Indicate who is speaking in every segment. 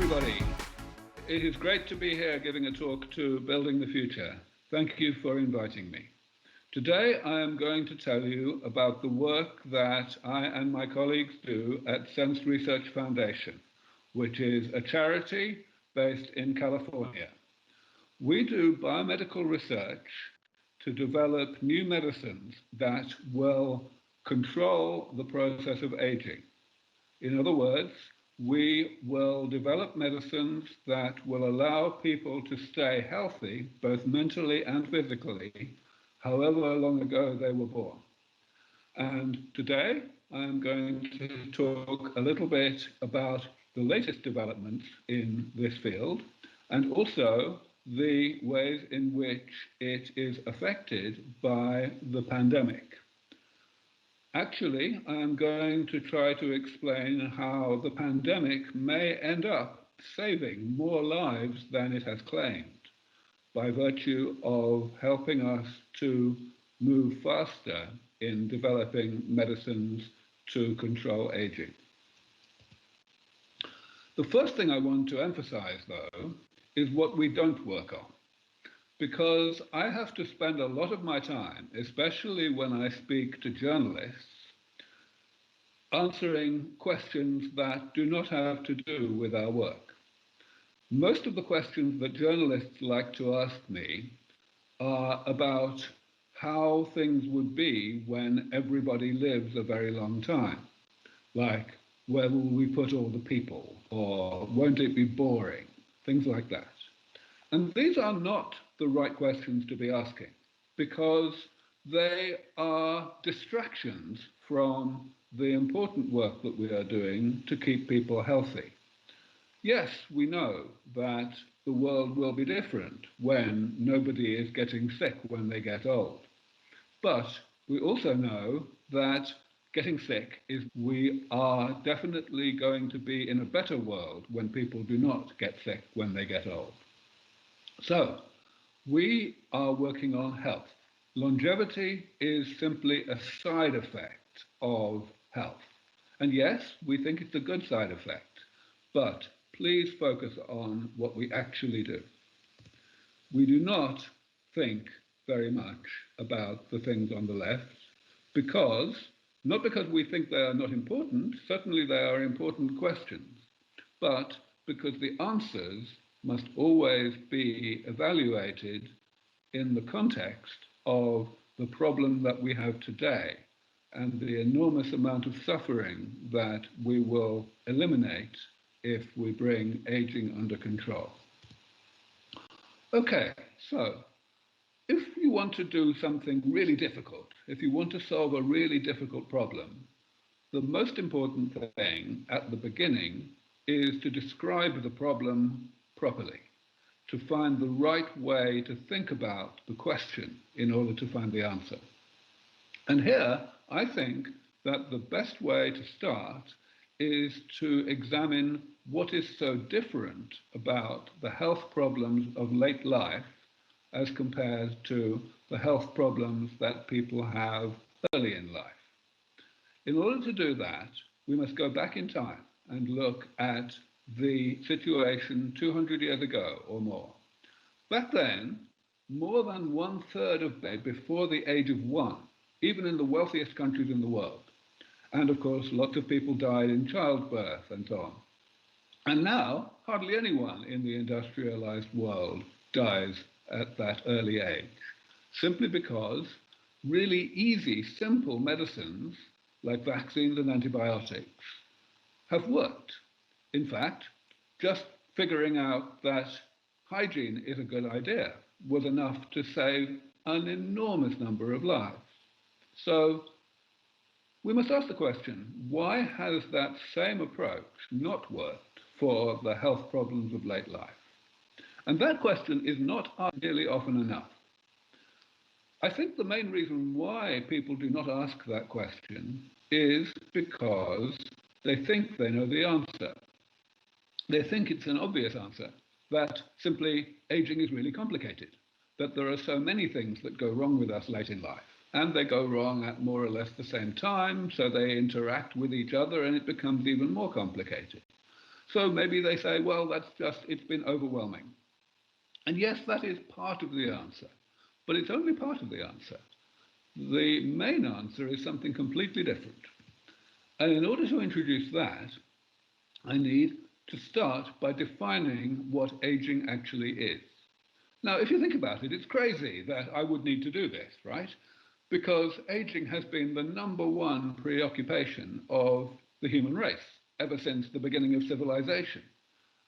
Speaker 1: everybody. It is great to be here giving a talk to Building the Future. Thank you for inviting me. Today I am going to tell you about the work that I and my colleagues do at Sense Research Foundation, which is a charity based in California. We do biomedical research to develop new medicines that will control the process of aging. In other words, we will develop medicines that will allow people to stay healthy, both mentally and physically, however long ago they were born. And today I'm going to talk a little bit about the latest developments in this field and also the ways in which it is affected by the pandemic. Actually, I'm going to try to explain how the pandemic may end up saving more lives than it has claimed by virtue of helping us to move faster in developing medicines to control aging. The first thing I want to emphasize, though, is what we don't work on. Because I have to spend a lot of my time, especially when I speak to journalists, answering questions that do not have to do with our work. Most of the questions that journalists like to ask me are about how things would be when everybody lives a very long time. Like, where will we put all the people? Or won't it be boring? Things like that. And these are not the right questions to be asking because they are distractions from the important work that we are doing to keep people healthy. Yes, we know that the world will be different when nobody is getting sick when they get old. But we also know that getting sick is we are definitely going to be in a better world when people do not get sick when they get old. So, we are working on health. Longevity is simply a side effect of health. And yes, we think it's a good side effect, but please focus on what we actually do. We do not think very much about the things on the left not because we think they are not important, certainly they are important questions, but because the answers must always be evaluated in the context of the problem that we have today and the enormous amount of suffering that we will eliminate if we bring aging under control. Okay, so if you want to do something really difficult, if you want to solve a really difficult problem, the most important thing at the beginning is to describe the problem properly, to find the right way to think about the question in order to find the answer. And here, I think that the best way to start is to examine what is so different about the health problems of late life as compared to the health problems that people have early in life. In order to do that, we must go back in time and look at the situation 200 years ago or more. Back then, more than 1/3 of men before the age of 1, even in the wealthiest countries in the world. And of course, lots of people died in childbirth and so on. And now, hardly anyone in the industrialized world dies at that early age, simply because really easy, simple medicines like vaccines and antibiotics have worked. In fact, just figuring out that hygiene is a good idea was enough to save an enormous number of lives. So we must ask the question, why has that same approach not worked for the health problems of late life? And that question is not asked nearly often enough. I think the main reason why people do not ask that question is because they think they know the answer. They think it's an obvious answer, that simply aging is really complicated, that there are so many things that go wrong with us late in life, and they go wrong at more or less the same time, so they interact with each other and it becomes even more complicated. So maybe they say, well, it's been overwhelming. And yes, that is part of the answer, but it's only part of the answer. The main answer is something completely different. And in order to introduce that, I need to start by defining what aging actually is. Now, if you think about it, it's crazy that I would need to do this, right? Because aging has been the number one preoccupation of the human race ever since the beginning of civilization.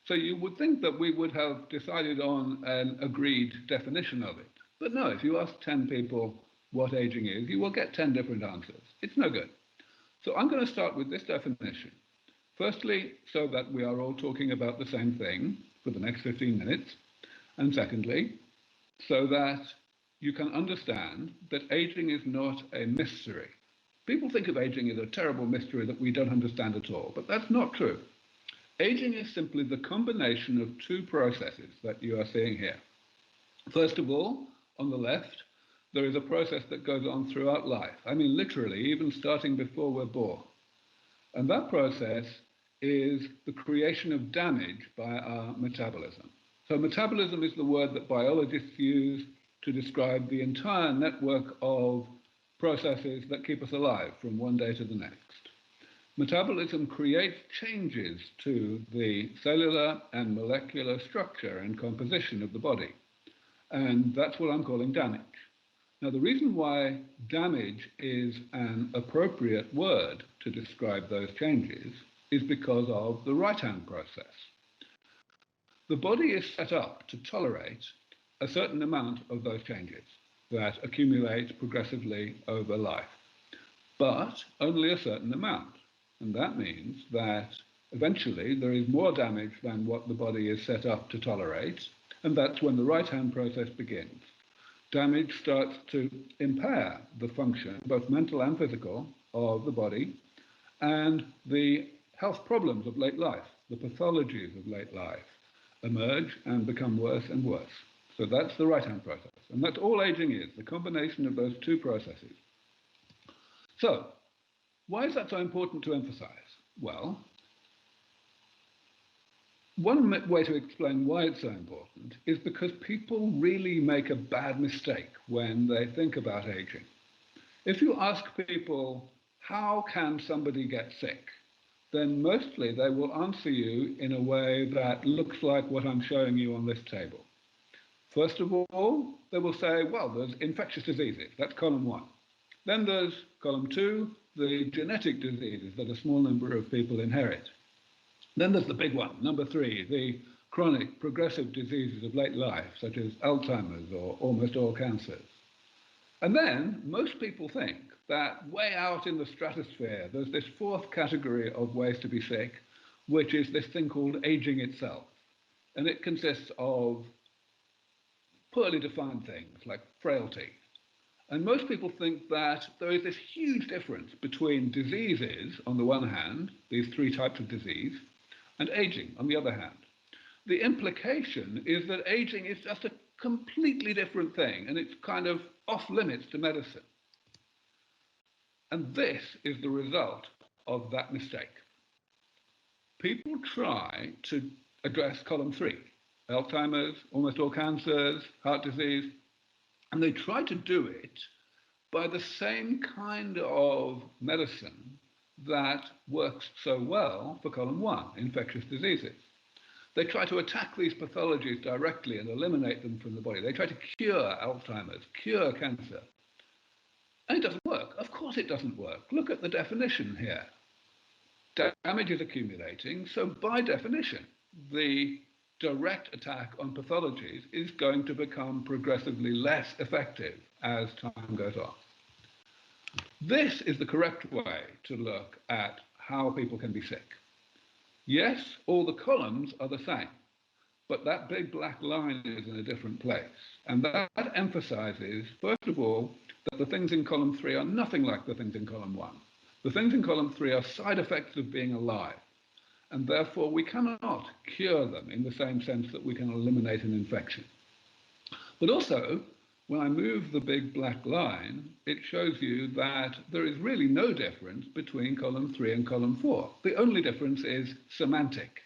Speaker 1: So you would think that we would have decided on an agreed definition of it. But no, if you ask 10 people what aging is, you will get 10 different answers. It's no good. So I'm going to start with this definition. Firstly, so that we are all talking about the same thing for the next 15 minutes. And secondly, so that you can understand that aging is not a mystery. People think of aging as a terrible mystery that we don't understand at all, but that's not true. Aging is simply the combination of two processes that you are seeing here. First of all, on the left, there is a process that goes on throughout life. I mean, literally, even starting before we're born. And that process is the creation of damage by our metabolism. So metabolism is the word that biologists use to describe the entire network of processes that keep us alive from one day to the next. Metabolism creates changes to the cellular and molecular structure and composition of the body. And that's what I'm calling damage. Now, the reason why damage is an appropriate word to describe those changes is because of the right-hand process. The body is set up to tolerate a certain amount of those changes that accumulate progressively over life, but only a certain amount. And that means that eventually there is more damage than what the body is set up to tolerate, and that's when the right-hand process begins. Damage starts to impair the function, both mental and physical, of the body, and the health problems of late life, the pathologies of late life, emerge and become worse and worse. So that's the right-hand process. And that's all aging is, the combination of those two processes. So, why is that so important to emphasize? Well, one way to explain why it's so important is because people really make a bad mistake when they think about aging. If you ask people, how can somebody get sick? Then mostly they will answer you in a way that looks like what I'm showing you on this table. First of all, they will say, well, there's infectious diseases. That's column 1. Then there's column 2, the genetic diseases that a small number of people inherit. Then there's the big one, number 3, the chronic progressive diseases of late life, such as Alzheimer's or almost all cancers. And then most people think that way out in the stratosphere, there's this 4th category of ways to be sick, which is this thing called aging itself. And it consists of poorly defined things like frailty. And most people think that there is this huge difference between diseases, on the one hand, these 3 types of disease, and aging, on the other hand. The implication is that aging is just a completely different thing, and it's kind of off limits to medicine. And this is the result of that mistake. People try to address column 3, Alzheimer's, almost all cancers, heart disease, and they try to do it by the same kind of medicine that works so well for column 1, infectious diseases. They try to attack these pathologies directly and eliminate them from the body. They try to cure Alzheimer's, cure cancer. And it doesn't work. Of course it doesn't work. Look at the definition here. Damage is accumulating, so by definition, the direct attack on pathologies is going to become progressively less effective as time goes on. This is the correct way to look at how people can be sick. Yes, all the columns are the same, but that big black line is in a different place. And that emphasizes, first of all, that the things in column 3 are nothing like the things in column 1. The things in column 3 are side effects of being alive, and therefore we cannot cure them in the same sense that we can eliminate an infection. But also, when I move the big black line, it shows you that there is really no difference between column 3 and column 4. The only difference is semantic.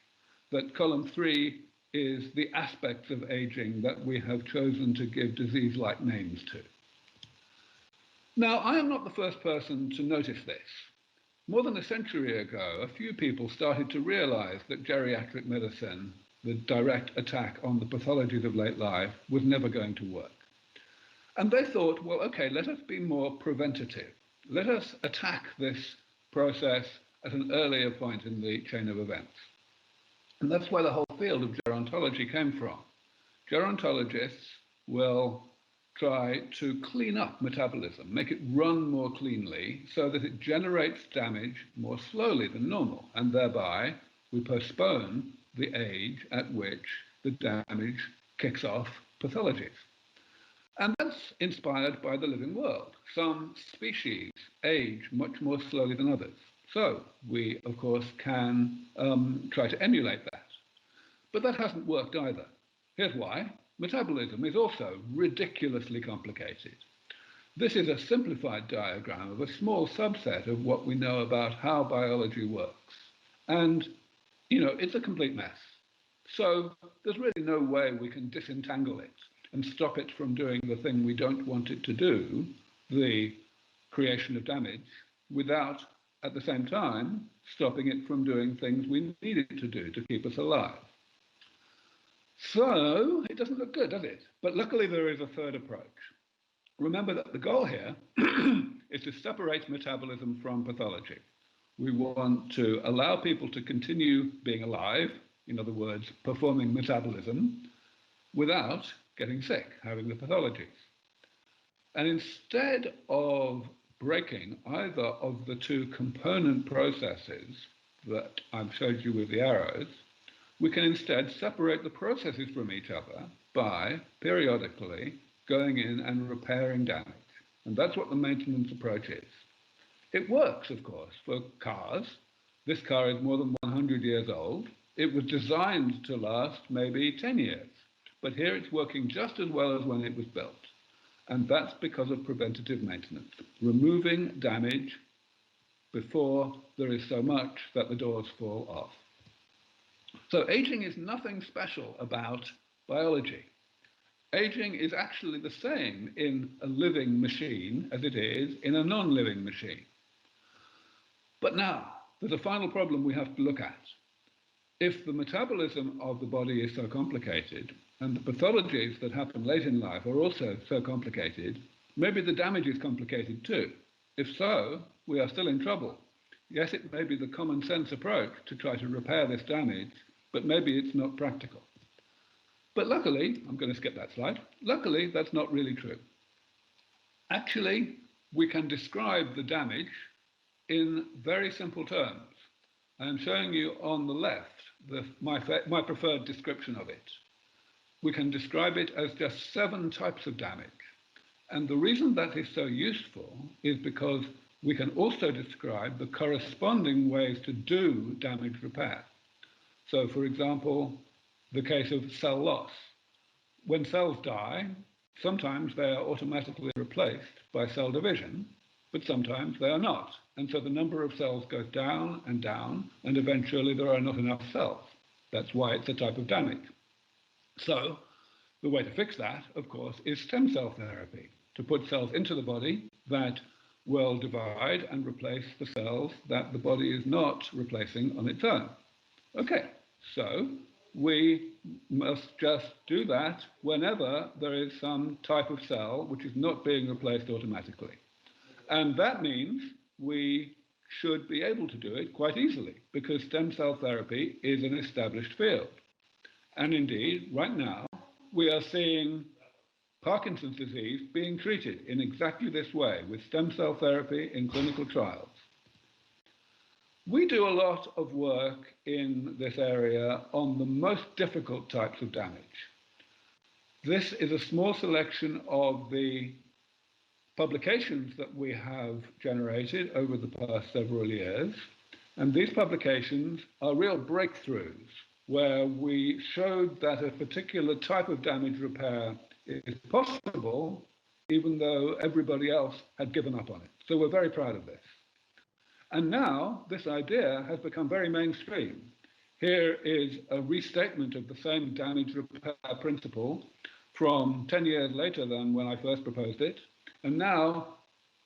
Speaker 1: that column 3 is the aspects of aging that we have chosen to give disease-like names to. Now, I am not the first person to notice this. More than a century ago, a few people started to realize that geriatric medicine, the direct attack on the pathologies of late life, was never going to work. And they thought, well, okay, let us be more preventative. Let us attack this process at an earlier point in the chain of events. And that's where the whole field of gerontology came from. Gerontologists will try to clean up metabolism, make it run more cleanly so that it generates damage more slowly than normal, and thereby we postpone the age at which the damage kicks off pathologies. And that's inspired by the living world. Some species age much more slowly than others. So we, of course, can try to emulate that. But that hasn't worked either. Here's why. Metabolism is also ridiculously complicated. This is a simplified diagram of a small subset of what we know about how biology works. And, it's a complete mess. So there's really no way we can disentangle it and stop it from doing the thing we don't want it to do, the creation of damage, without, at the same time, stopping it from doing things we need it to do to keep us alive. So it doesn't look good, does it? But luckily there is a third approach. Remember that the goal here is to separate metabolism from pathology. We want to allow people to continue being alive, in other words, performing metabolism, without getting sick, having the pathologies. And instead of breaking either of the two component processes that I've showed you with the arrows, we can instead separate the processes from each other by periodically going in and repairing damage. And that's what the maintenance approach is. It works, of course, for cars. This car is more than 100 years old. It was designed to last maybe 10 years. But here it's working just as well as when it was built. And that's because of preventative maintenance, removing damage before there is so much that the doors fall off. So aging is nothing special about biology. Aging is actually the same in a living machine as it is in a non-living machine. But now, there's a final problem we have to look at. If the metabolism of the body is so complicated, and the pathologies that happen late in life are also so complicated, maybe the damage is complicated too. If so, we are still in trouble. Yes, it may be the common sense approach to try to repair this damage, but maybe it's not practical. But luckily, I'm going to skip that slide, luckily that's not really true. Actually, we can describe the damage in very simple terms. I'm showing you on the left my preferred description of it. We can describe it as just 7 types of damage. And the reason that is so useful is because we can also describe the corresponding ways to do damage repair. So, for example, the case of cell loss. When cells die, sometimes they are automatically replaced by cell division, but sometimes they are not. And so the number of cells goes down, and eventually there are not enough cells. That's why it's a type of damage. So the way to fix that, of course, is stem cell therapy, to put cells into the body that will divide and replace the cells that the body is not replacing on its own. Okay, so we must just do that whenever there is some type of cell which is not being replaced automatically. And that means we should be able to do it quite easily because stem cell therapy is an established field. And indeed, right now, we are seeing Parkinson's disease being treated in exactly this way with stem cell therapy in clinical trials. We do a lot of work in this area on the most difficult types of damage. This is a small selection of the publications that we have generated over the past several years. And these publications are real breakthroughs where we showed that a particular type of damage repair is possible, even though everybody else had given up on it. So we're very proud of this. And now this idea has become very mainstream. Here is a restatement of the same damage repair principle from 10 years later than when I first proposed it. And now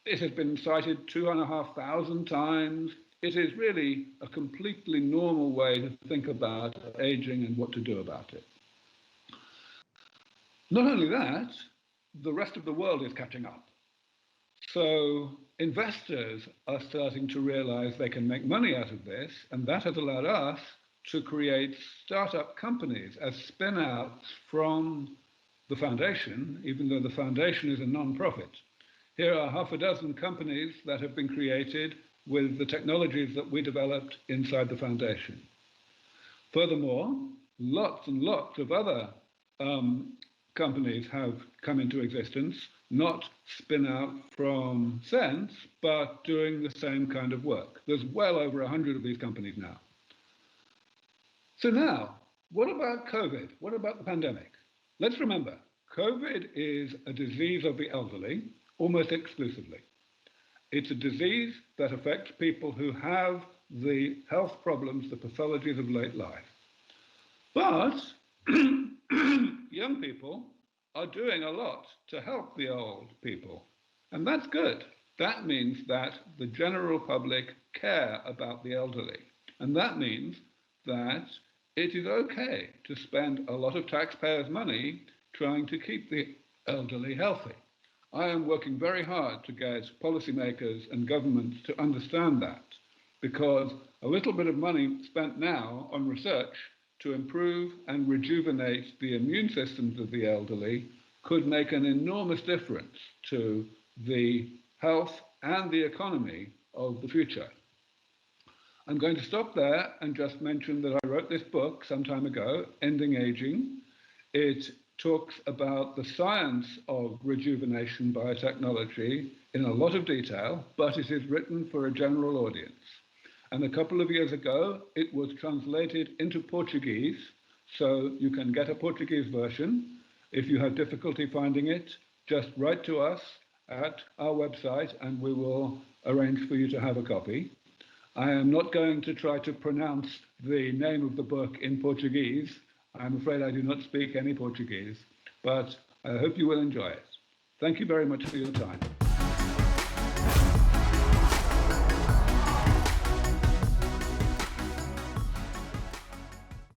Speaker 1: it has been cited 2,500 times. It is really a completely normal way to think about aging and what to do about it. Not only that, the rest of the world is catching up. So investors are starting to realize they can make money out of this, and that has allowed us to create startup companies as spin-outs from the foundation, even though the foundation is a non-profit. Here are half a dozen companies that have been created with the technologies that we developed inside the foundation. Furthermore, lots and lots of other companies have come into existence, not spin out from sense, but doing the same kind of work. There's well over 100 of these companies now. So now, what about COVID? What about the pandemic? Let's remember, COVID is a disease of the elderly, almost exclusively. It's a disease that affects people who have the health problems, the pathologies of late life. But young people are doing a lot to help the old people. And that's good. That means that the general public care about the elderly. And that means that it is okay to spend a lot of taxpayers' money trying to keep the elderly healthy. I am working very hard to get policymakers and governments to understand that, because a little bit of money spent now on research to improve and rejuvenate the immune systems of the elderly could make an enormous difference to the health and the economy of the future. I'm going to stop there and just mention that I wrote this book some time ago, Ending Aging. It talks about the science of rejuvenation biotechnology in a lot of detail, but it is written for a general audience. And a couple of years ago, it was translated into Portuguese, so you can get a Portuguese version. If you have difficulty finding it, just write to us at our website and we will arrange for you to have a copy. I am not going to try to pronounce the name of the book in Portuguese. I'm afraid I do not speak any Portuguese, but I hope you will enjoy it. Thank you very much for your time.